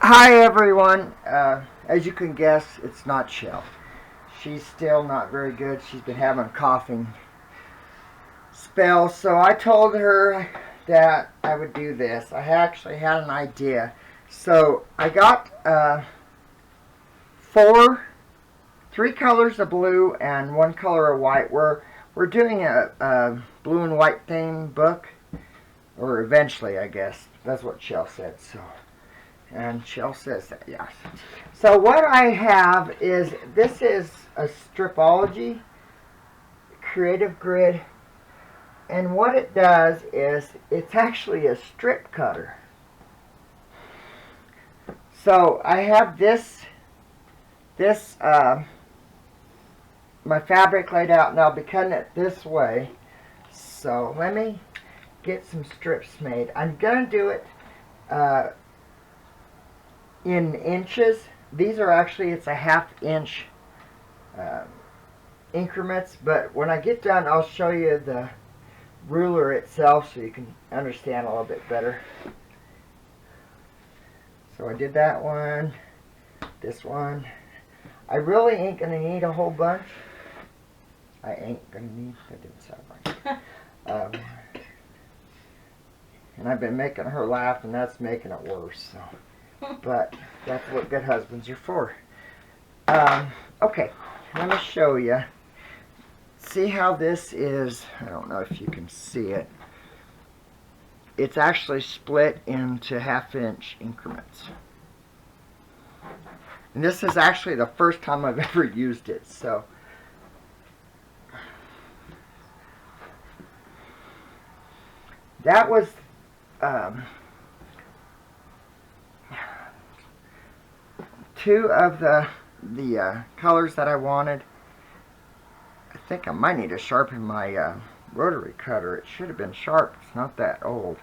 Hi everyone. As you can guess, it's not Shell. She's still not very good. She's been having a coughing spell. So I told her that I would do this. I actually had an idea. So I got three colors of blue and one color of white. We're doing a blue and white theme book, or eventually, I guess. That's what Shell said. So. And Shell says that, yes. So what I have is, this is a stripology creative grid. And what it does is, it's actually a strip cutter. So I have my fabric laid out, and I'll be cutting it this way. So let me get some strips made. I'm going to do it in inches. These are actually, it's a ½ inch increments, but when I get done I'll show you the ruler itself so you can understand a little bit better. So I did that one, this one. I really ain't gonna need a whole bunch. I ain't gonna need, that didn't sound right. And I've been making her laugh, and that's making it worse, so. But that's what good husbands are for. Okay, let me show you. See how this is? I don't know if you can see it. It's actually split into ½ inch increments. And this is actually the first time I've ever used it, so. That was two of the colors that I wanted. I think I might need to sharpen my rotary cutter. It should have been sharp. It's not that old.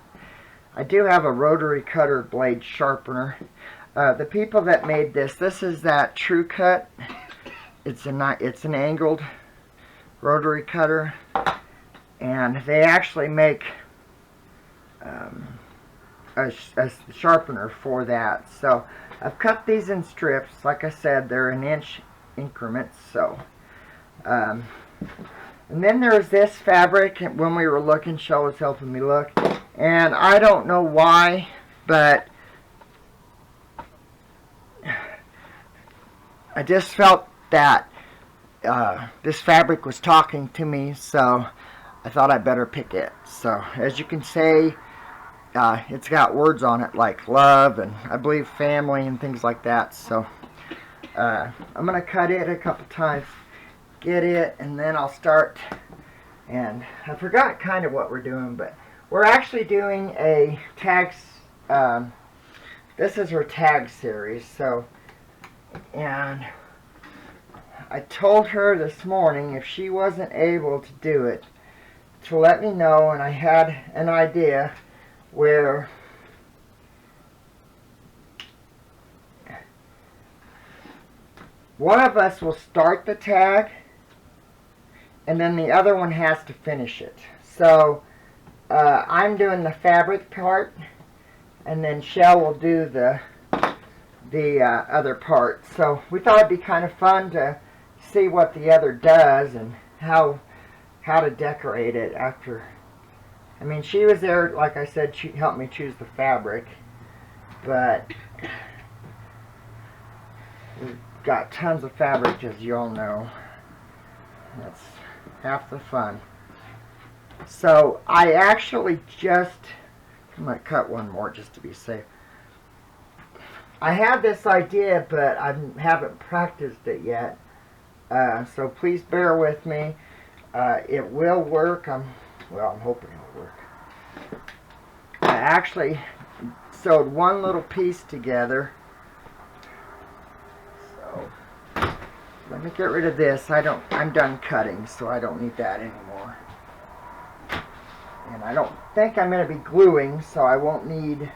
I do have a rotary cutter blade sharpener. The people that made this is that True Cut. It's an angled rotary cutter, and they actually make a sharpener for that. So I've cut these in strips. Like I said, they're in inch increments. So, and then there's this fabric. When we were looking, Shell was helping me look, and I don't know why, but I just felt that this fabric was talking to me, so I thought I'd better pick it. So as you can see, it's got words on it like love and I believe family and things like that. So I'm going to cut it a couple times, get it, and then I'll start. And I forgot kind of what we're doing, but we're actually doing a tags. This is her tag series. So, and I told her this morning if she wasn't able to do it, to let me know, and I had an idea where one of us will start the tag and then the other one has to finish it. So I'm doing the fabric part, and then Shell will do the other part. So we thought it'd be kind of fun to see what the other does and how to decorate it after. I mean, she was there, like I said, she helped me choose the fabric, but we've got tons of fabric, as you all know. That's half the fun. So I actually I might cut one more just to be safe. I had this idea, but I haven't practiced it yet, so please bear with me. It will work. I'm hoping it'll work. I actually sewed one little piece together. So let me get rid of this. I'm done cutting, so I don't need that anymore. And I don't think I'm going to be gluing, so I won't need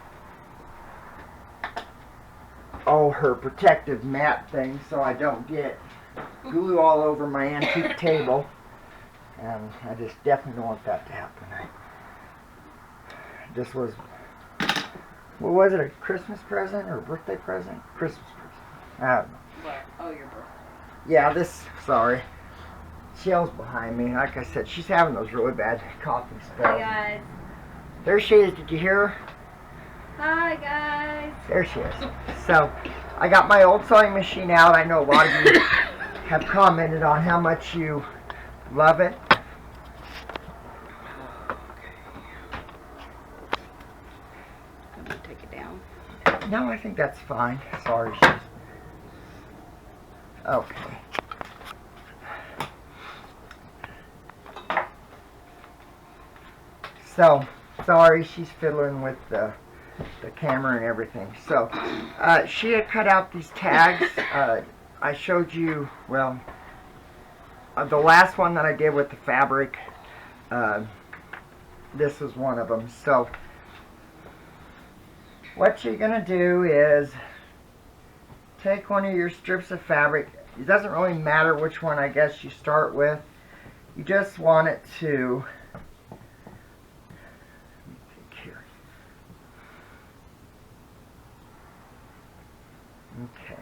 her protective mat thing, so I don't get glue all over my antique table. And I just definitely don't want that to happen. This was What was it, a Christmas present or a birthday present? Christmas present. I don't know. What? Oh, your birthday. Yeah, sorry. Shell's behind me. Like I said, she's having those really bad coughing spells. Hi, guys. There she is. Did you hear her? Hi, guys. There she is. So, I got my old sewing machine out. I know a lot of you have commented on how much you love it. I'm gonna take it down. No, I think that's fine. Sorry, she's... Okay. So, sorry, she's fiddling with the camera and everything. So, she had cut out these tags. I showed you, well, the last one that I did with the fabric, this was one of them. So, what you're going to do is take one of your strips of fabric. It doesn't really matter which one, I guess, you start with. You just want it to... Okay.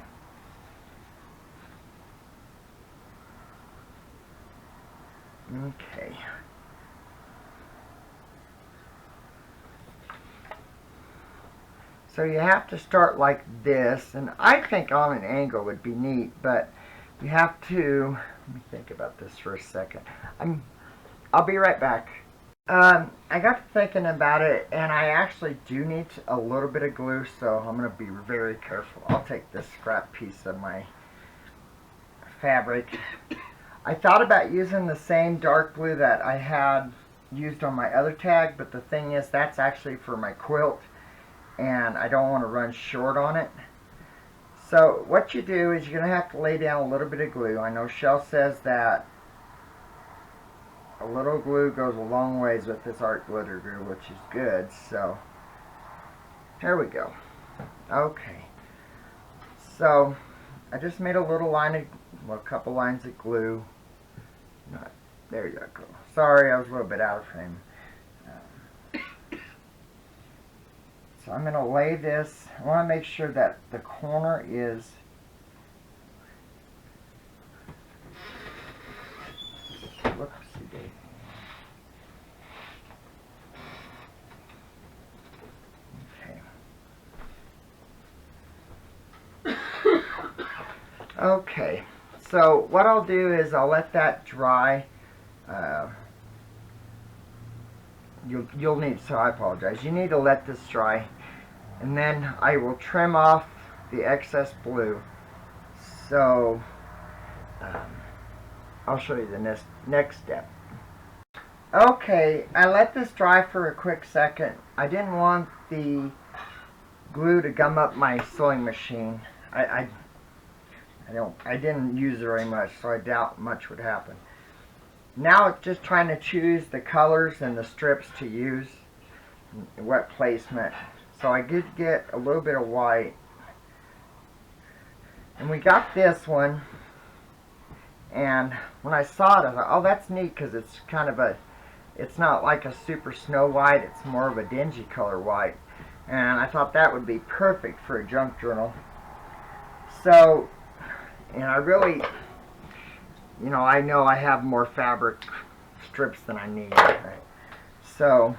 Okay. So you have to start like this, and I think on an angle would be neat, but you have to, let me think about this for a second. I'll be right back. I got to thinking about it, and I actually do need a little bit of glue, so I'm going to be very careful. I'll take this scrap piece of my fabric. I thought about using the same dark blue that I had used on my other tag, but the thing is, that's actually for my quilt, and I don't want to run short on it. So what you do is you're going to have to lay down a little bit of glue. I know Shell says that a little glue goes a long ways with this art glitter glue, which is good. So here we go. Okay, so I just made a little line of, well, a couple lines of glue. There you go. Sorry, I was a little bit out of frame. So I'm going to lay this. I want to make sure that the corner is okay, so what I'll do is I'll let that dry. You'll need, so I apologize. You need to let this dry, and then I will trim off the excess blue. So I'll show you the next step. Okay, I let this dry for a quick second. I didn't want the glue to gum up my sewing machine. I didn't use it very much, so I doubt much would happen. Now it's just trying to choose the colors and the strips to use, what placement. So I did get a little bit of white, and we got this one. And when I saw it, I thought, oh, that's neat, because it's kind of a, it's not like a super snow white, it's more of a dingy color white. And I thought that would be perfect for a junk journal. So, and I really, you know I have more fabric strips than I need. Right? So,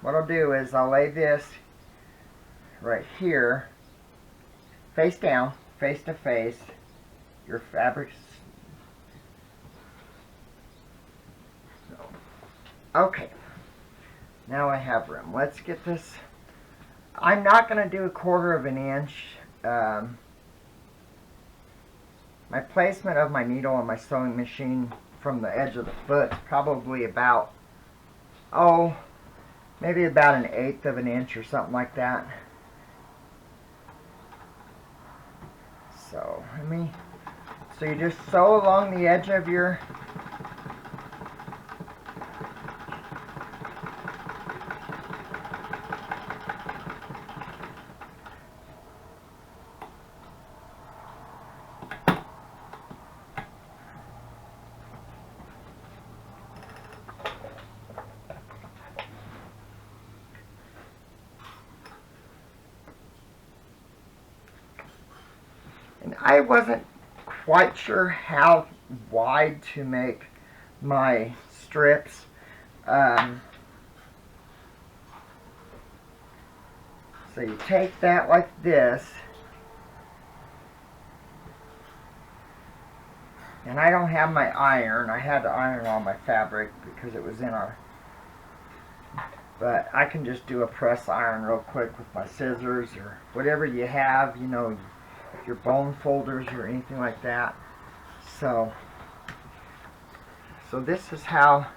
what I'll do is I'll lay this right here, face down, face to face. Your fabric's... Okay, now I have room. Let's get this. I'm not going to do 1/4 of an inch. My placement of my needle on my sewing machine from the edge of the foot is probably about, oh, maybe about 1/8 of an inch or something like that. So, so you just sew along the edge of your I wasn't quite sure how wide to make my strips. So you take that like this, and I don't have my iron. I had to iron all my fabric because it was in our, but I can just do a press iron real quick with my scissors or whatever you have, you know, your bone folders or anything like that. So this is how,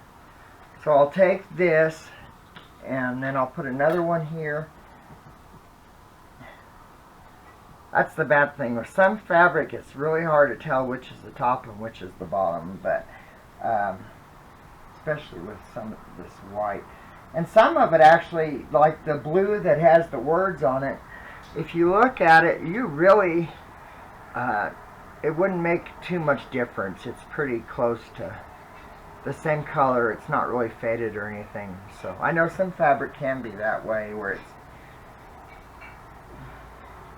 so I'll take this and then I'll put another one here. That's the bad thing. With some fabric, it's really hard to tell which is the top and which is the bottom, but especially with some of this white. And some of it actually, like the blue that has the words on it, if you look at it, you really, it wouldn't make too much difference. It's pretty close to the same color. It's not really faded or anything. So I know some fabric can be that way, where it's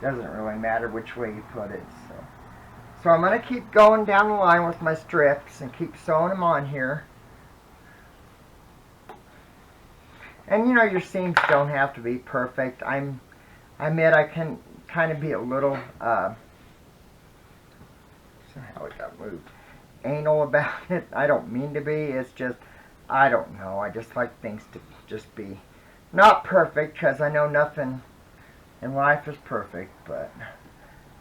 doesn't really matter which way you put it. So I'm going to keep going down the line with my strips and keep sewing them on here. And you know, your seams don't have to be perfect. I admit I can kind of be a little somehow it got moved, anal about it. I don't mean to be. It's just, I don't know. I just like things to just be not perfect, because I know nothing in life is perfect, but,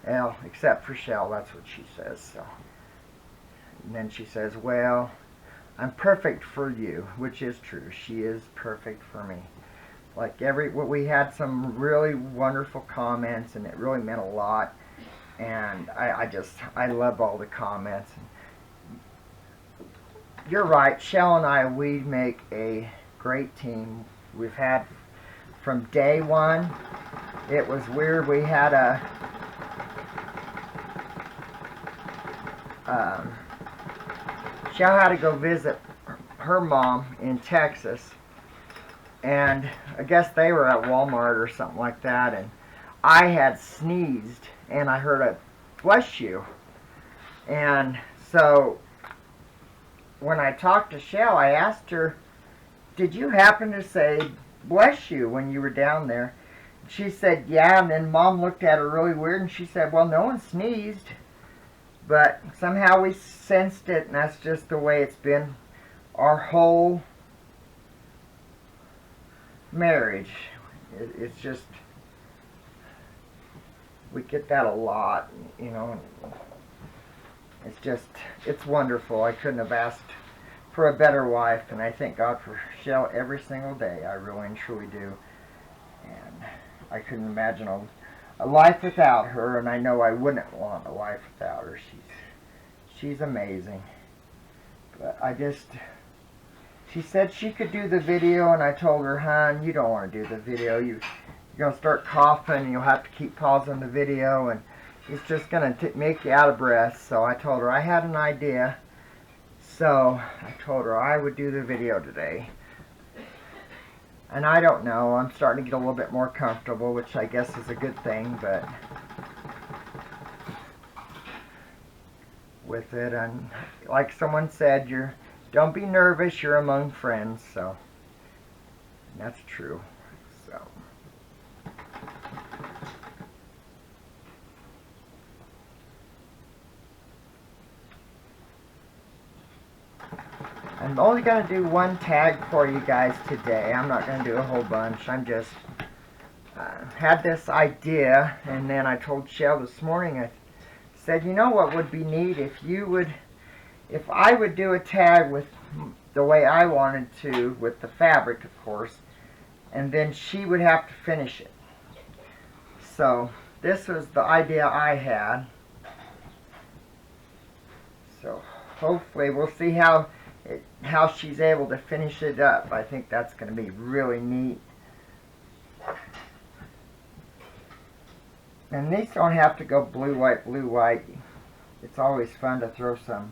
well, except for Shell, that's what she says, so. And then she says, well, I'm perfect for you, which is true. She is perfect for me. Like we had some really wonderful comments, and it really meant a lot, and I love all the comments. You're right, Shell and I, we make a great team. We've had, from day one, it was weird. We had a Shell had to go visit her mom in Texas, and I guess they were at Walmart or something like that, and I had sneezed and I heard a bless you, and so when I talked to Shell, I asked her, did you happen to say bless you when you were down there? She said, yeah, and then Mom looked at her really weird, and she said, well, no one sneezed, but somehow we sensed it, and that's just the way it's been our whole marriage. It's just, we get that a lot, you know. It's just, it's wonderful. I couldn't have asked for a better wife, and I thank God for Shell every single day. I really and truly do. And I couldn't imagine a life without her, and I know I wouldn't want a life without her. She's amazing. But she said she could do the video, and I told her, hon, you don't want to do the video. You're going to start coughing, and you'll have to keep pausing the video, and it's just going to make you out of breath. So I told her I had an idea. So I told her I would do the video today. And I don't know, I'm starting to get a little bit more comfortable, which I guess is a good thing, but with it, and like someone said, don't be nervous, you're among friends, so that's true. So I'm only going to do one tag for you guys today. I'm not going to do a whole bunch. I'm just had this idea, and then I told Shell this morning, I said, you know what would be neat if I would do a tag with the way I wanted to, with the fabric, of course, and then she would have to finish it. So this was the idea I had. So hopefully we'll see how she's able to finish it up. I think that's going to be really neat. And these don't have to go blue, white, blue, white. It's always fun to throw some.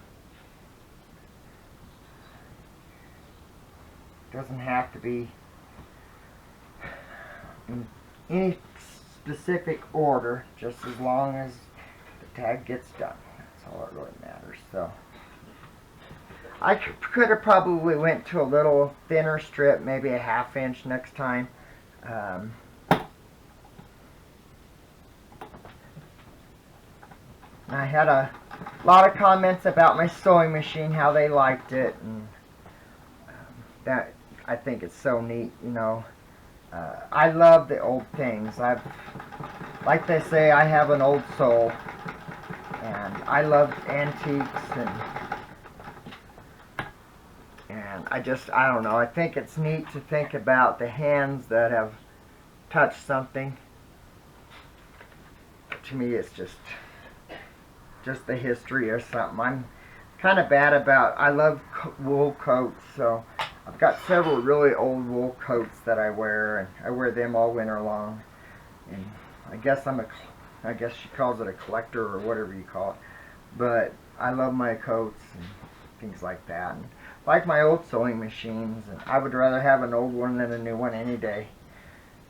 Doesn't have to be in any specific order, just as long as the tag gets done. That's all that really matters. So I could have probably went to a little thinner strip, maybe a 1/2 inch next time. I had a lot of comments about my sewing machine, how they liked it, and that I think it's so neat, you know. I love the old things. Like they say, I have an old soul, and I love antiques, and I don't know. I think it's neat to think about the hands that have touched something. To me, it's just the history or something. I'm kind of bad about, I love wool coats, so I've got several really old wool coats that I wear, and I wear them all winter long. And I guess I guess she calls it a collector or whatever you call it. But I love my coats and things like that. And like my old sewing machines, and I would rather have an old one than a new one any day.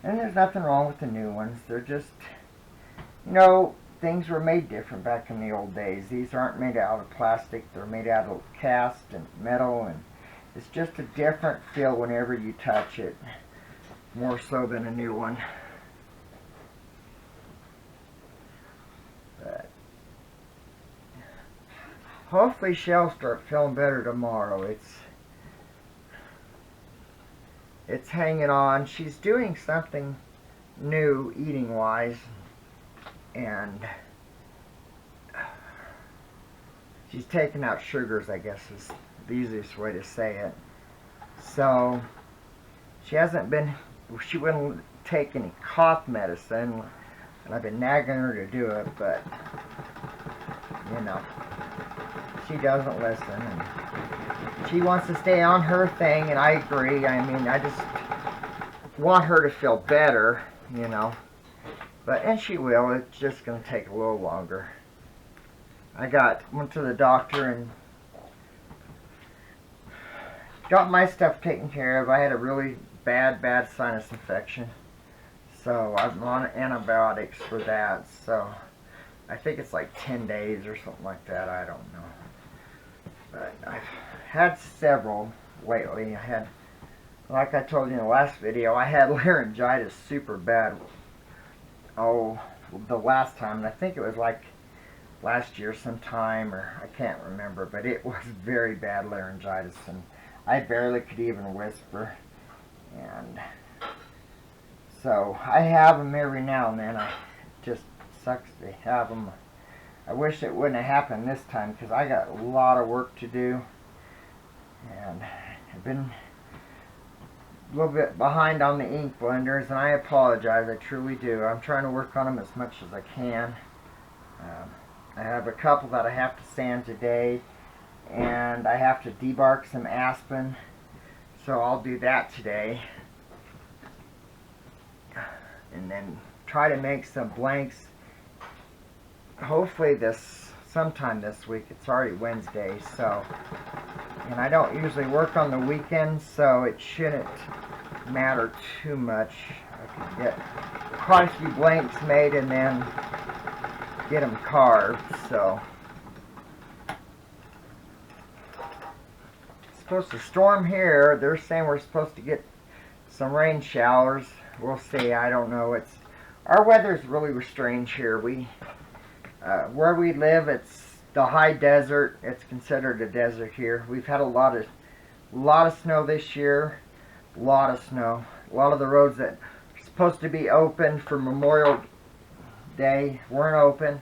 And there's nothing wrong with the new ones. They're just, you know, things were made different back in the old days. These aren't made out of plastic. They're made out of cast and metal, and it's just a different feel whenever you touch it, more so than a new one. But hopefully she'll start feeling better tomorrow. It's hanging on. She's doing something new eating wise, and she's taking out sugars, I guess is the easiest way to say it. So she wouldn't take any cough medicine, and I've been nagging her to do it, but you know, she doesn't listen, and she wants to stay on her thing, and I agree. I mean, I just want her to feel better, you know. And she will. It's just going to take a little longer. Went to the doctor and got my stuff taken care of. I had a really bad sinus infection, so I'm on antibiotics for that. So I think it's like 10 days or something like that. I don't know. But I've had several lately. Like I told you in the last video, I had laryngitis super bad. The last time, and I think it was like last year sometime, or I can't remember, but it was very bad laryngitis, and I barely could even whisper. And so I have them every now and then. It just sucks to have them. I wish it wouldn't have happened this time, because I got a lot of work to do, and I've been a little bit behind on the ink blenders, and I apologize. I truly do. I'm trying to work on them as much as I can. I have a couple that I have to sand today, and I have to debark some aspen, so I'll do that today, and then try to make some blanks hopefully sometime this week. It's already Wednesday, so, and I don't usually work on the weekends, so it shouldn't matter too much. I could get quite a few blanks made and then get them carved. So it's supposed to storm here. They're saying we're supposed to get some rain showers. We'll see. I don't know. Our weather's really strange here. Where we live, it's the high desert. It's considered a desert here. We've had a lot of snow this year. A lot of snow. A lot of the roads that are supposed to be open for Memorial Day weren't open,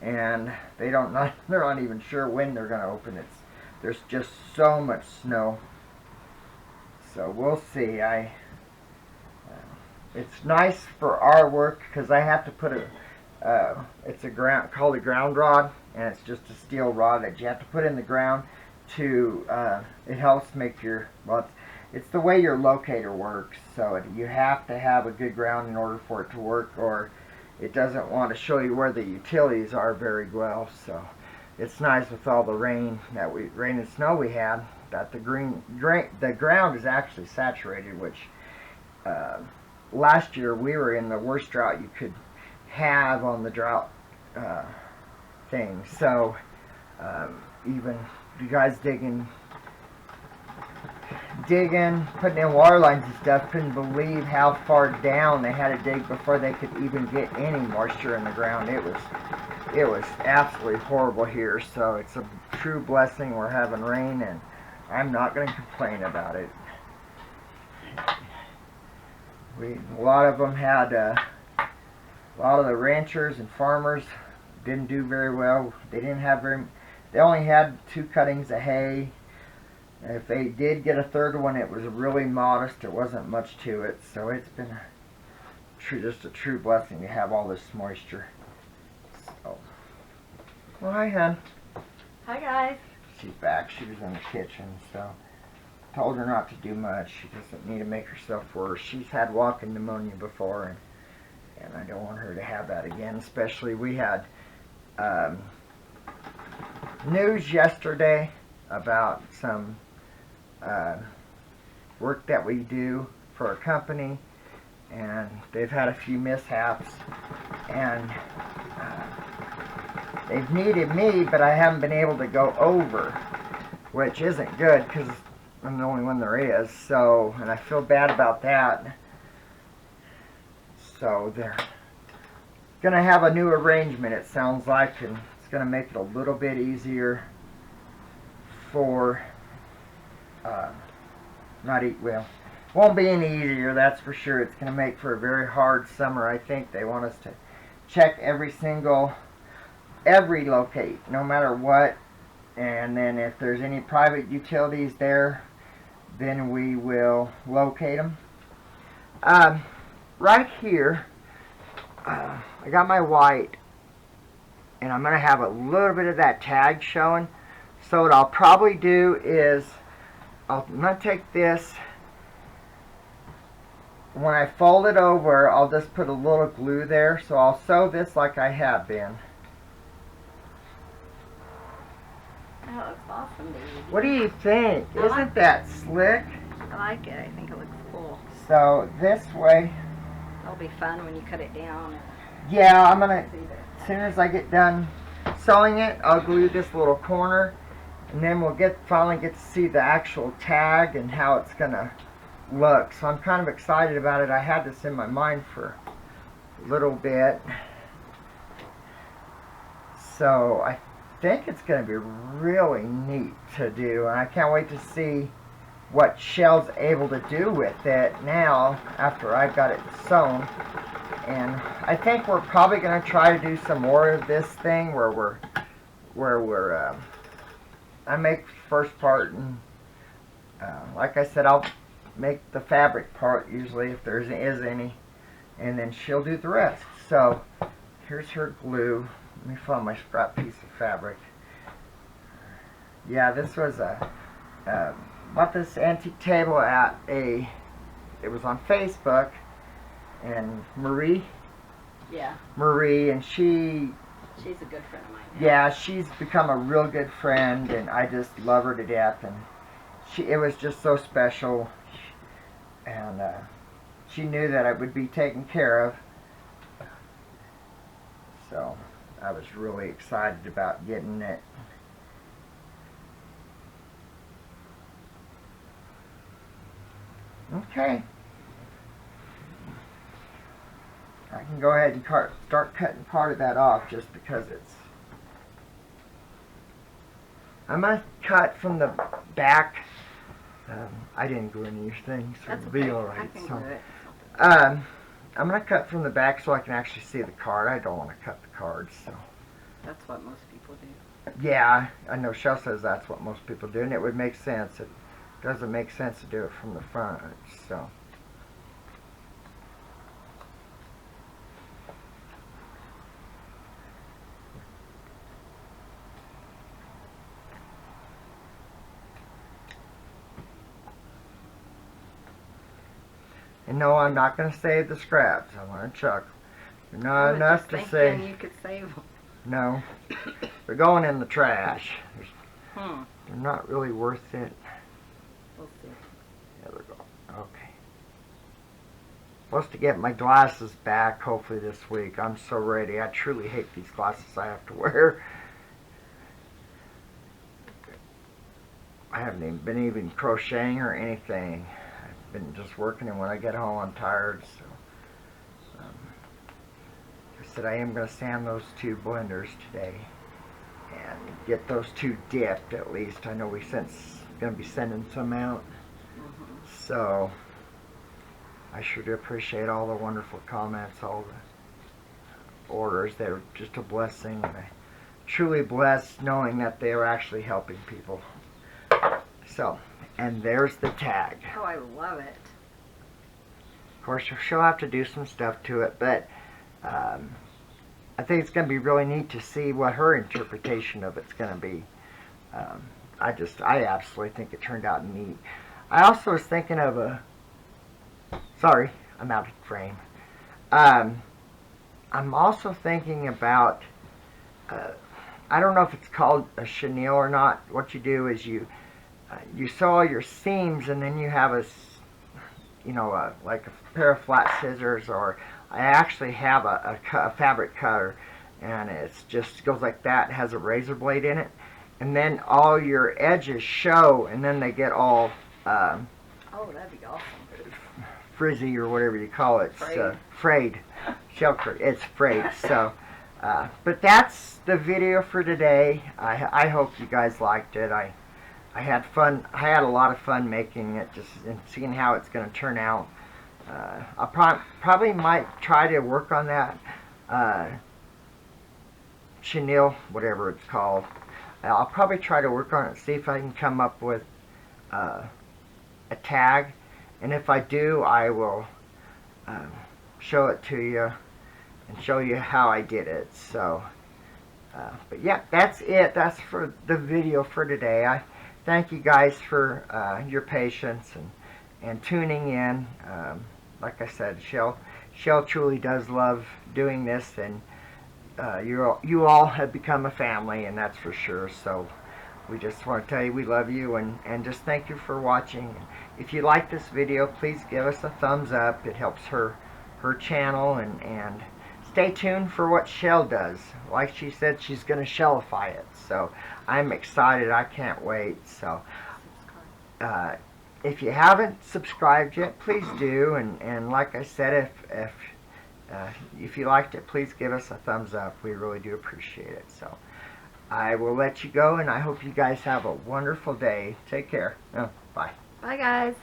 and they're not even sure when they're going to open. There's just so much snow. So we'll see. It's nice for our work because I have to put it's called a ground rod, and it's just a steel rod that you have to put in the ground to, it helps make it's the way your locator works, so you have to have a good ground in order for it to work, or it doesn't want to show you where the utilities are very well. So it's nice with all the rain and snow we had, that the ground is actually saturated, which last year we were in the worst drought you could have on the drought thing. So even you guys digging, putting in water lines and stuff, couldn't believe how far down they had to dig before they could even get any moisture in the ground. It was absolutely horrible here. So it's a true blessing we're having rain, and I'm not going to complain about it. A lot of them had, a lot of the ranchers and farmers didn't do very well. They only had 2 cuttings of hay. If they did get a third one, it was really modest. It wasn't much to it. So it's been just a true blessing to have all this moisture. So, well, hi, hon. Hi, guys. She's back. She was in the kitchen, so told her not to do much. She doesn't need to make herself worse. She's had walking pneumonia before, and I don't want her to have that again. Especially, we had news yesterday about some work that we do for a company, and they've had a few mishaps, and they've needed me, but I haven't been able to go over, which isn't good because I'm the only one there is. So, and I feel bad about that. So they're gonna have a new arrangement, it sounds like, and it's gonna make it a little bit easier for won't be any easier, that's for sure. It's going to make for a very hard summer. I think they want us to check every locate, no matter what, and then if there's any private utilities there, then we will locate them. Right here, I got my white, and I'm going to have a little bit of that tag showing. So what I'll probably do is I'm going to take this, when I fold it over, I'll just put a little glue there. So I'll sew this like I have been. That looks awesome, baby. What do you think? Isn't that slick? I like it. I think it looks cool. So this way. It'll be fun when you cut it down. Yeah, I'm going to, as soon as I get done sewing it, I'll glue this little corner. And then we'll finally get to see the actual tag and how it's going to look. So I'm kind of excited about it. I had this in my mind for a little bit. So I think it's going to be really neat to do. And I can't wait to see what Shell's able to do with it now after I've got it sewn. And I think we're probably going to try to do some more of this thing where we're I make the first part, and like I said, I'll make the fabric part usually if there is any, and then she'll do the rest. So here's her glue. Let me find my scrap piece of fabric. Yeah, this was bought this antique table at it was on Facebook, and Marie, and she's a good friend of mine. yeah, she's become a real good friend, and I just love her to death. And it was just so special, and she knew that I would be taken care of. So I was really excited about getting it. Okay. I can go ahead and start cutting part of that off just because it's... I'm going to cut from the back. I didn't glue any of your things, so it'll be alright. I can glue it. I'm going to cut from the back so I can actually see the card. I don't want to cut the cards, so... That's what most people do. Yeah, I know Shell says that's what most people do, and it would make sense. It doesn't make sense to do it from the front, so... And no, I'm not going to save the scraps. I want to chuck. They're not enough to save. You could save them. No. They're going in the trash. Hmm. They're not really worth it. We'll see. There we go. Okay. Supposed to get my glasses back hopefully this week. I'm so ready. I truly hate these glasses I have to wear. I haven't even been crocheting or anything. I've been just working, and when I get home I'm tired, so I said I am going to sand those 2 blenders today and get those 2 dipped at least. I know we're going to be sending some out. So I sure do appreciate all the wonderful comments, all the orders. They're just a blessing, and I truly blessed knowing that they are actually helping people. So, and there's the tag. Oh, I love it. Of course, she'll have to do some stuff to it, but I think it's going to be really neat to see what her interpretation of it's going to be. I absolutely think it turned out neat. I also was thinking of sorry, I'm out of frame. I'm also thinking about, I don't know if it's called a chenille or not. What you do is you sew all your seams, and then you have like a pair of flat scissors, or I actually have a fabric cutter, and it's just goes like that. It has a razor blade in it, and then all your edges show, and then they get all Oh, that'd be awesome. frizzy or whatever you call it. Frayed. Frayed. It's frayed. So, but that's the video for today. I hope you guys liked it. I had fun. I had a lot of fun making it, just and seeing how it's going to turn out. I probably might try to work on that chenille, whatever it's called. I'll probably try to work on it, see if I can come up with a tag, and if I do, I will show it to you and show you how I did it. So, but yeah, that's it. That's for the video for today. I thank you guys for your patience and tuning in. Like I said, Shell truly does love doing this, and you all have become a family, and that's for sure. So we just want to tell you we love you, and just thank you for watching. If you like this video, please give us a thumbs up. It helps her channel, and stay tuned for what Shell does. Like she said, she's going to shellify it. So I'm excited. I can't wait. So if you haven't subscribed yet, please do. And like I said, if you liked it, please give us a thumbs up. We really do appreciate it. So I will let you go, and I hope you guys have a wonderful day. Take care. Bye. Bye, guys.